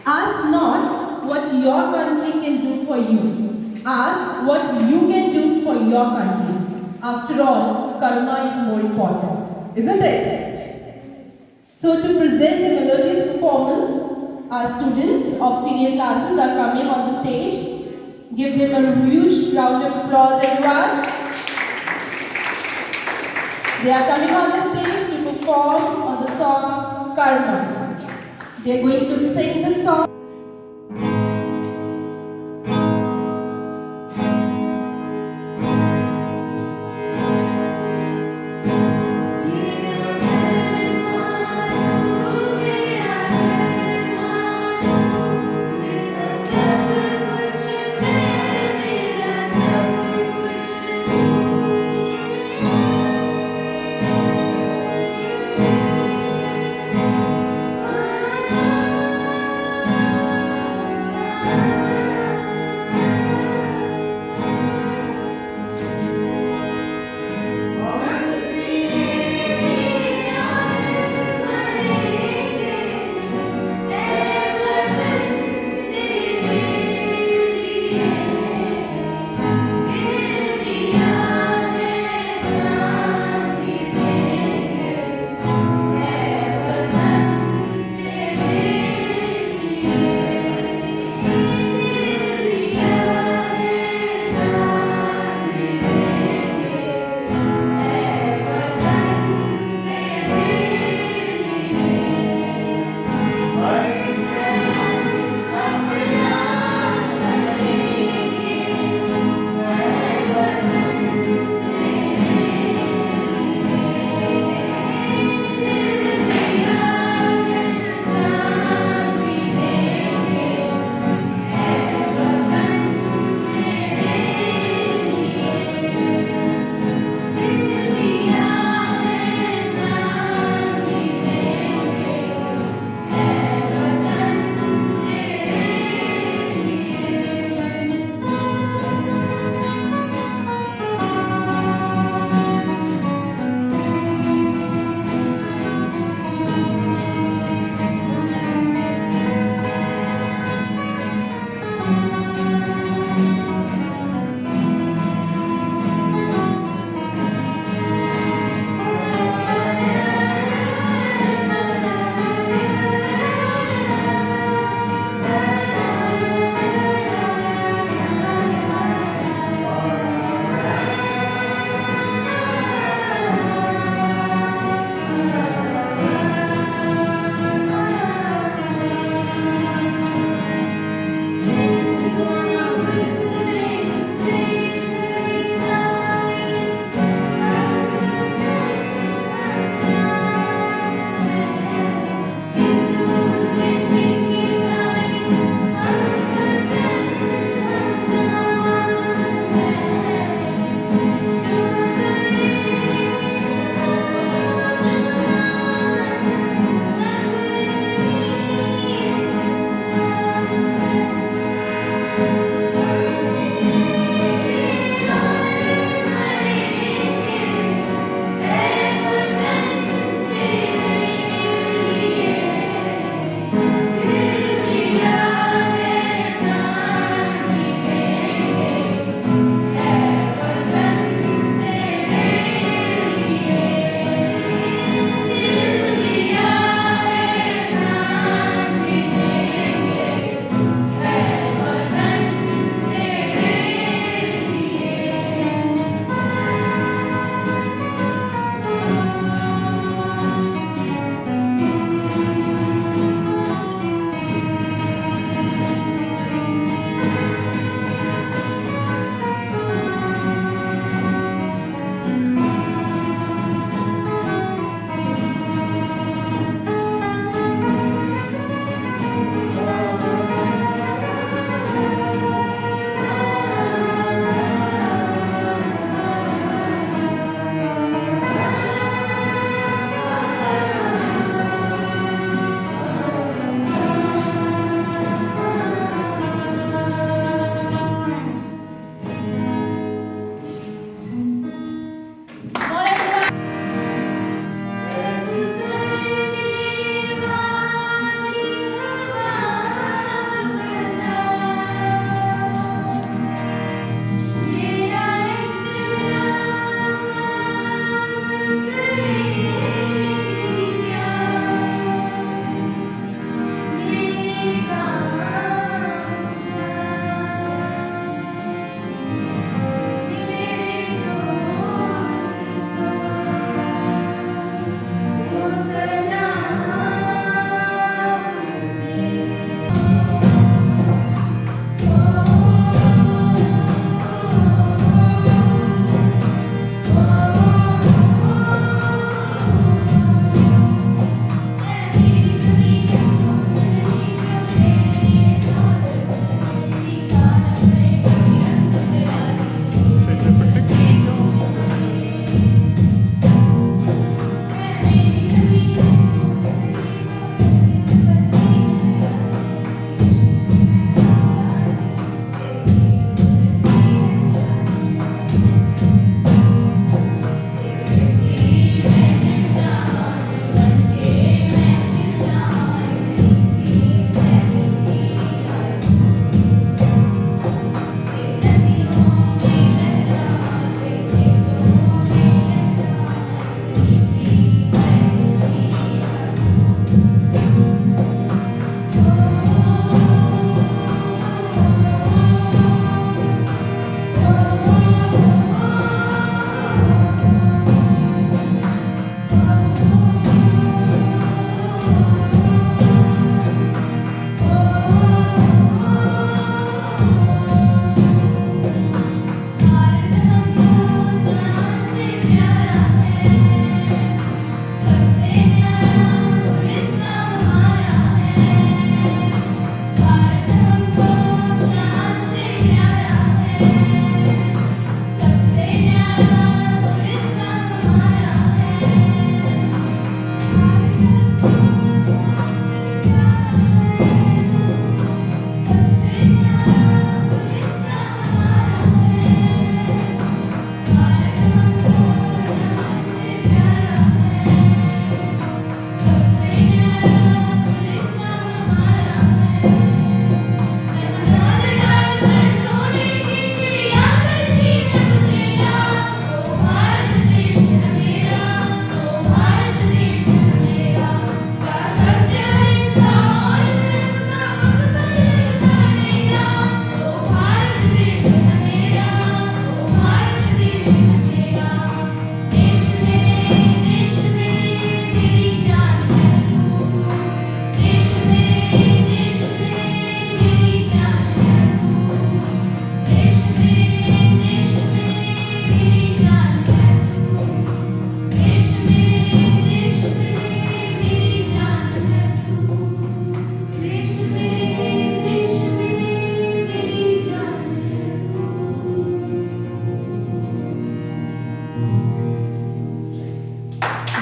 Ask not what your country can do for you. Ask what you can do for your country. After all, karma is more important, isn't it? So to present a melodious performance, our students of senior classes are coming on the stage. Give them a huge round of applause, everyone. They are coming on the stage to perform on the song Karma. They are going to sing the song.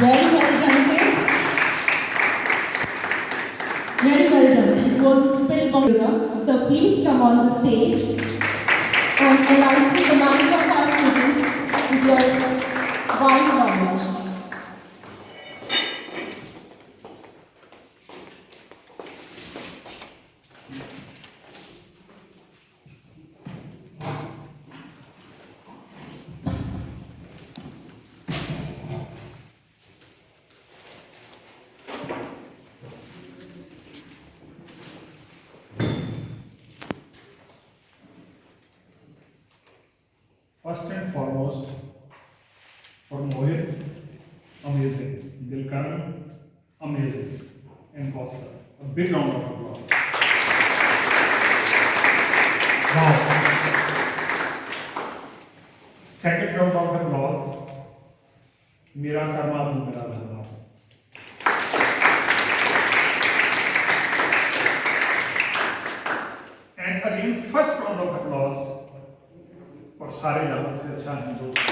Very well done, kids. Very well done. It was a spill bomb. So please come on the stage and enlighten the minds of our students with your wide knowledge. First and foremost, for Mohit, amazing. Dilkaran, amazing. And Costa, a big round of applause. Wow. Second round of applause, Mira Karma, Mira Dharma. And again, first round of applause for सारे जगह से अच्छा Hindustan.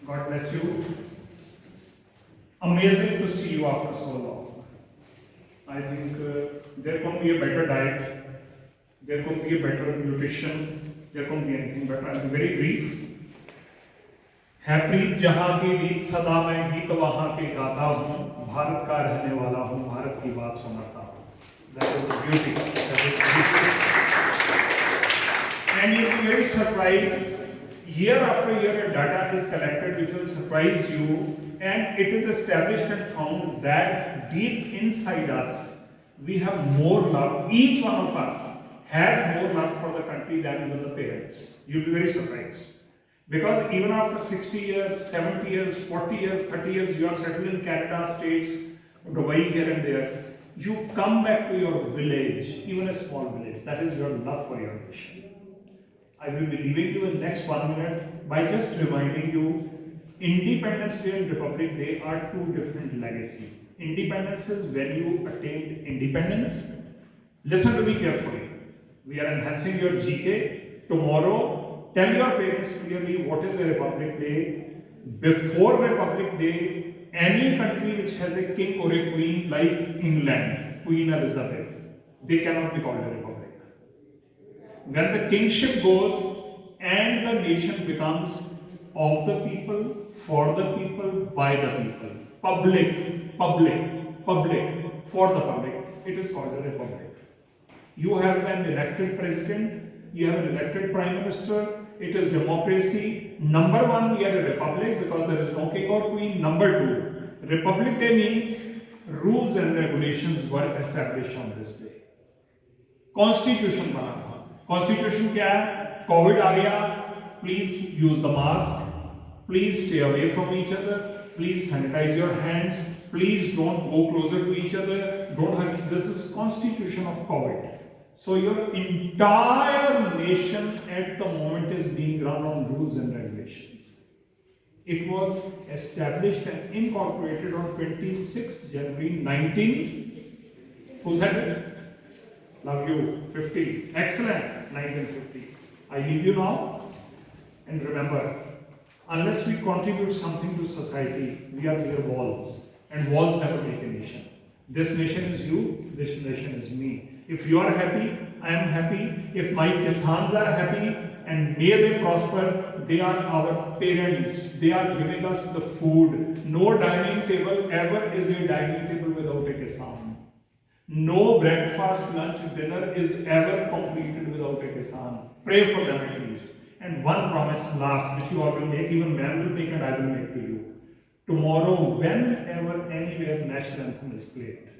God bless you. Amazing to see you after so long. I think there couldn't be a better diet, there couldn't be a better nutrition, there couldn't be anything better. I'll be very brief. है प्रीत जहाँ की रीत सदा मैं गीत वहाँ के गाता हूँ, भारत का रहने वाला हूँ, भारत की बात सुनाता हूँ. That is the beauty. That is beauty. And you'll be very surprised. Year after year, a data is collected which will surprise you, and it is established and found that deep inside us, we have more love. Each one of us has more love for the country than even the parents. You'll be very surprised. Because even after 60 years, 70 years, 40 years, 30 years, you are settled in Canada, States, Dubai, here and there. You come back to your village, even a small village. That is your love for your nation. I will be leaving you in the next 1 minute by just reminding you, Independence Day and Republic Day are two different legacies. Independence is when you attained independence. Listen to me carefully. We are enhancing your GK. Tomorrow, tell your parents clearly what is a Republic Day. Before Republic Day, any country which has a king or a queen like England, Queen Elizabeth, they cannot be called a republic. When the kingship goes and the nation becomes of the people, for the people, by the people, public, for the public, it is called a republic. You have an elected president, you have an elected prime minister, it is democracy. Number one, we are a republic because there is no king or queen. Number two, Republic Day means rules and regulations were established on this day. Constitution बना था. Constitution क्या है? COVID आ गया. Please use the mask. Please stay away from each other. Please sanitize your hands. Please don't go closer to each other. Don't hug. This is Constitution of COVID. So your entire nation at the moment is being run on rules and regulations. It was established and incorporated on 26 January 19. Who said it? Love you. 50. Excellent. 1950. I leave you now. And remember, unless we contribute something to society, we are mere walls. And walls never make a nation. This nation is you, this nation is me. If you are happy, I am happy. If my Kisans are happy, and may they prosper, they are our parents. They are giving us the food. No dining table ever is a dining table without a Kisan. No breakfast, lunch, dinner is ever completed without a Kisan. Pray for them at least. And one promise last, which you all will make, even man will make and I will make to you. Tomorrow, whenever, anywhere, national anthem is played.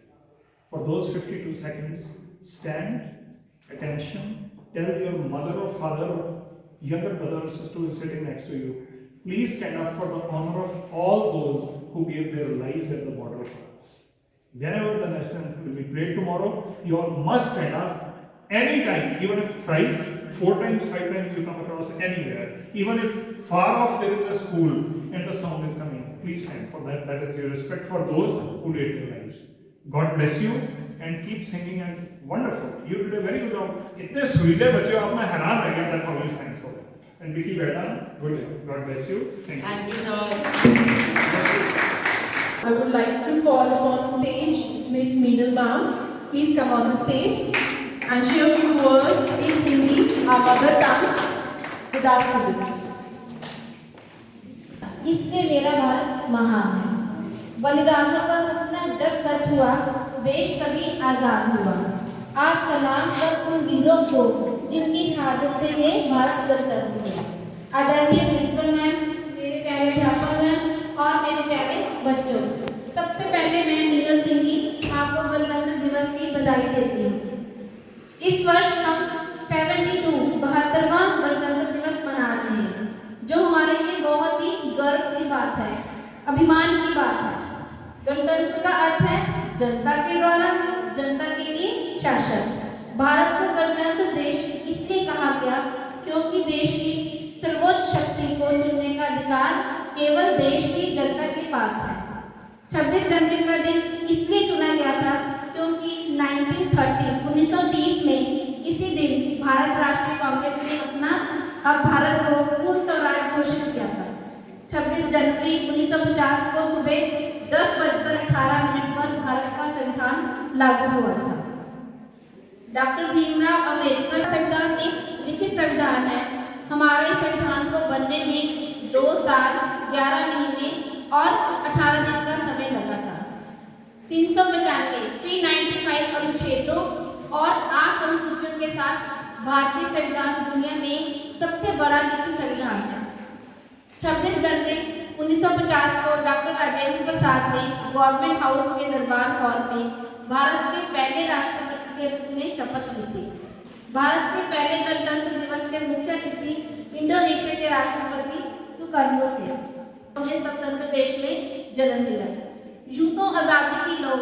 For those 52 seconds, stand, attention, tell your mother or father or younger brother or sister who is sitting next to you, please stand up for the honor of all those who gave their lives at the border for us. Whenever the national anthem will be played tomorrow, you all must stand up anytime, even if thrice, 4 times, 5 times you come across anywhere, even if far off there is a school and the sound is coming, please stand for that. That is your respect for those who laid their lives. God bless you and keep singing and wonderful. You did a very good job. इतने सुरीले बच्चे हो, आप मैं हैरान रह गया that how you sang so well. And Vicky Vedant, good. God bless you. Thank you. Thank you, sir. I would like to call upon stage Miss Meenal ma'am. Please come on the stage and share a few words in Hindi, our mother tongue, with our students. इसलिए मेरा भारत महान है। बलिदानों का सपना जब सच हुआ, देश तभी आजाद हुआ। आज सलाम कर उन वीरों को जिनकी शहादत से ये भारत गणतंत्र हुआ। आदरणीय प्रिंसिपल मैम, मेरे प्यारे अध्यापक मैम और मेरे प्यारे बच्चों, सबसे पहले मैं मीनल सिंह जी आपको गणतंत्र दिवस की बधाई देती हूँ। इस वर्ष हम 72वां गणतंत्र दिवस मना रहे हैं, जो हमारे लिए बहुत ही गर्व की बात है, अभिमान की बात है। गणतंत्र का अर्थ है जनता के द्वारा, जनता के लिए शासन। भारत को गणतंत्र देश इसलिए कहा गया क्योंकि देश की सर्वोच्च शक्ति को चुनने का अधिकार केवल देश की जनता के पास है। 26 जनवरी का दिन इसलिए चुना गया था क्योंकि 1930 में इसी दिन भारत राष्ट्रीय कांग्रेस ने अब भारत को पूर्ण स्वराज घोषित किया था। 26 जनवरी 1950 को सुबह 10:18 पर भारत का संविधान लागू हुआ था। डॉक्टर भीमराव अंबेडकर संविधान एक लिखित संविधान है। हमारे संविधान को बनने में 2 साल 11 महीने और 18 दिन का समय लगा था। 395 अनुच्छेदों और 8 अनुसूचियों के साथ भारतीय संविधान दुनिया में सबसे बड़ा लिखित संविधान है। 26 जनवरी 1950 को डॉक्टर राजेंद्र प्रसाद ने गवर्नमेंट हाउस के दरबार हॉल में भारत के पहले राष्ट्रपति के रूप में शपथ ली थी। भारत के पहले गणतंत्र दिवस के मुख्य अतिथि इंडोनेशिया के राष्ट्रपति सुकर्णो थे। उन्हें स्वतंत्र देश में जन्म दिया। यूं तो आज़ादी की लौ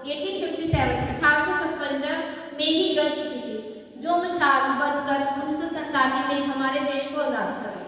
1857 में ही जल चुकी थी, जो मिसाल बनकर 1947 में हमारे देश को आज़ाद करें।